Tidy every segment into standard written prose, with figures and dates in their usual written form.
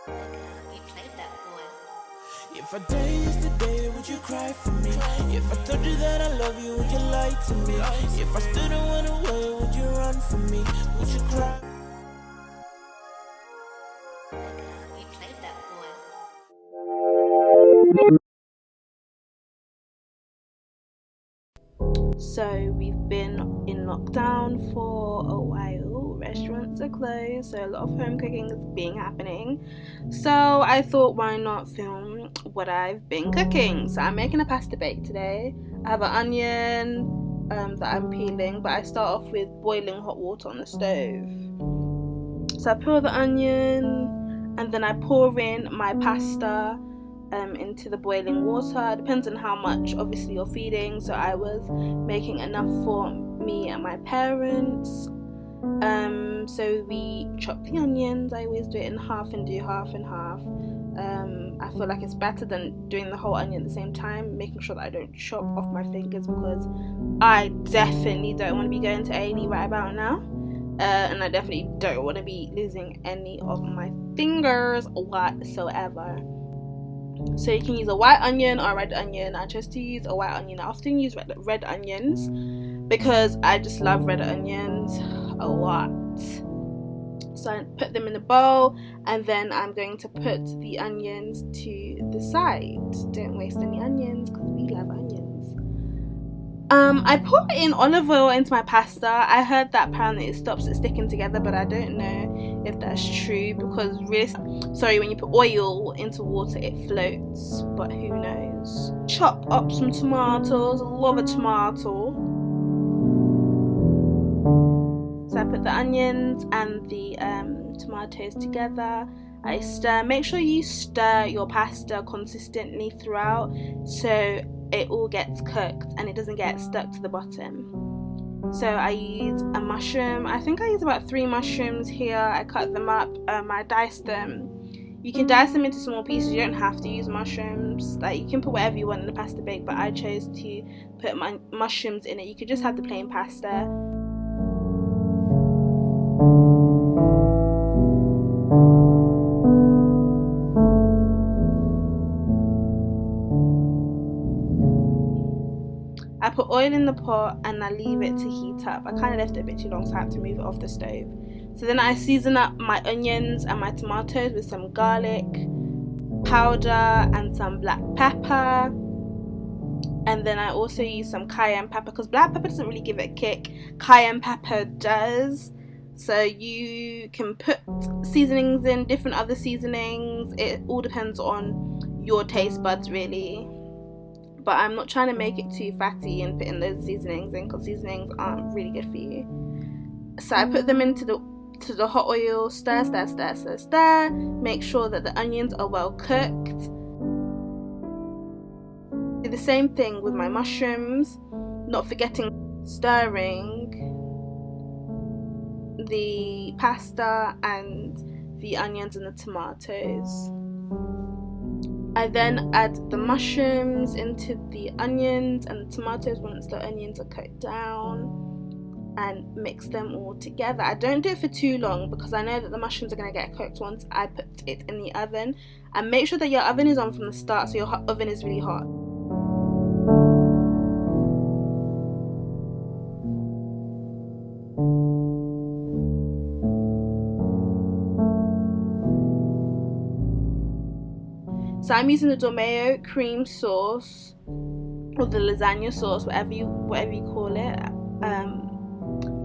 You played that boy. If I die yesterday, would you cry for me? If I told you that I love you, would you lie to me? If I stood and went away, would you run from me? Would you cry? You played that boy. So we've been in lockdown for a while. Restaurants are closed, so a lot of home cooking is being happening. So I thought, why not film what I've been cooking? So I'm making a pasta bake today. I have an onion that I'm peeling, but I start off with boiling hot water on the stove. So I peel the onion and then I pour in my pasta into the boiling water. Depends on how much obviously you're feeding. So I was making enough for me and my parents. So we chop the onions. I always do it in half and do half and half. I feel like it's better than doing the whole onion at the same time, making sure that I don't chop off my fingers, because I definitely don't want to be going to A&E right about now. And I definitely don't want to be losing any of my fingers whatsoever. So you can use a white onion or a red onion. I chose to use a white onion. I often use red onions because I just love red onions a lot. So I put them in a bowl, and then I'm going to put the onions to the side. Don't waste any onions because we love onions. I put in olive oil into my pasta. I heard that apparently it stops it sticking together, but I don't know if that's true, because when you put oil into water it floats, but who knows. Chop up some tomatoes. I love a tomato. So I put the onions and the tomatoes together. I stir. Make sure you stir your pasta consistently throughout so it all gets cooked and it doesn't get stuck to the bottom. So I use a mushroom. I think I use about 3 mushrooms here. I cut them up. I diced them. You can dice them into small pieces. You don't have to use mushrooms. Like, you can put whatever you want in the pasta bake, but I chose to put my mushrooms in it. You could just have the plain pasta. I put oil in the pot and I leave it to heat up. I kind of left it a bit too long, so I had to move it off the stove. So then I season up my onions and my tomatoes with some garlic powder and some black pepper. And then I also use some cayenne pepper, because black pepper doesn't really give it a kick. Cayenne pepper does. So you can put seasonings in, different other seasonings. It all depends on your taste buds really. But I'm not trying to make it too fatty and putting those seasonings in, because seasonings aren't really good for you. So I put them into the hot oil, stir, make sure that the onions are well cooked. Do the same thing with my mushrooms, not forgetting stirring the pasta and the onions and the tomatoes. I then add the mushrooms into the onions and the tomatoes once the onions are cooked down, and mix them all together. I don't do it for too long because I know that the mushrooms are going to get cooked once I put it in the oven. And make sure that your oven is on from the start, so your oven is really hot. So I'm using the tomato cream sauce, or the lasagna sauce, whatever you call it.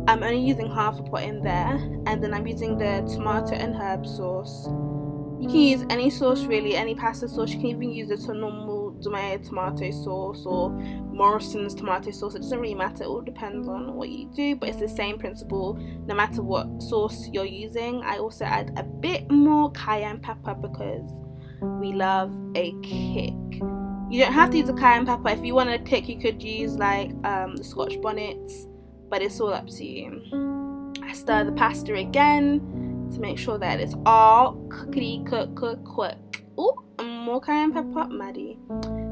I'm only using half a pot in there, and then I'm using the tomato and herb sauce. You can use any sauce really, any pasta sauce. You can even use the normal tomato sauce or Morrison's tomato sauce. It doesn't really matter. It all depends on what you do, but it's the same principle no matter what sauce you're using. I also add a bit more cayenne pepper because we love a kick. You don't have to use a cayenne pepper. If you want a kick, you could use like the Scotch bonnets, but it's all up to you. I stir the pasta again to make sure that it's all cookity quick. Oh, more cayenne pepper, Maddie.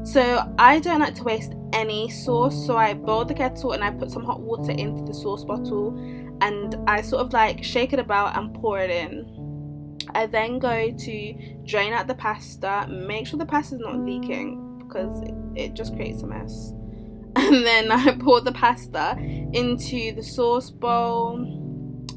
So I don't like to waste any sauce, so I boil the kettle and I put some hot water into the sauce bottle, and I sort of like shake it about and pour it in. I then go to drain out the pasta, make sure the pasta is not leaking because it just creates a mess. And then I pour the pasta into the sauce bowl.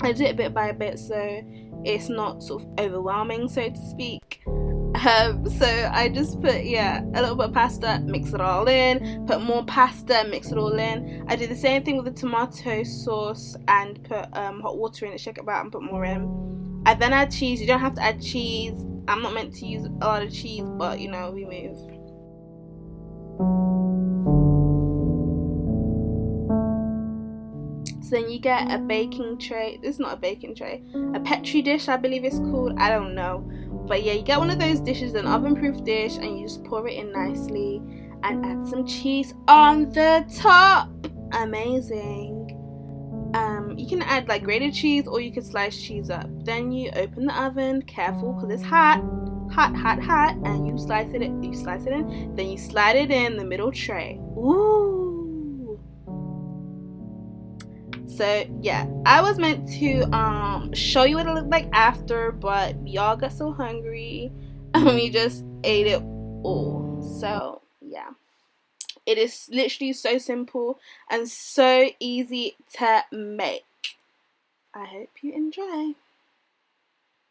I do it bit by bit so it's not sort of overwhelming, so to speak. So I just put a little bit of pasta, mix it all in, put more pasta, mix it all in. I do the same thing with the tomato sauce and put hot water in it, shake it about and put more in. I then add cheese. You don't have to add cheese. I'm not meant to use a lot of cheese, but you know, we move. So then you get a baking tray. This is not a baking tray, a petri dish, I believe it's called. I don't know, but yeah, you get one of those dishes, an oven-proof dish, and you just pour it in nicely and add some cheese on the top. Amazing. You can add like grated cheese or you can slice cheese up. Then you open the oven, careful because it's hot, and you slice it in. Then you slide it in the middle tray. Ooh. So yeah, I was meant to show you what it looked like after, but y'all got so hungry and we just ate it all. So yeah, it is literally so simple and so easy to make. I hope you enjoy.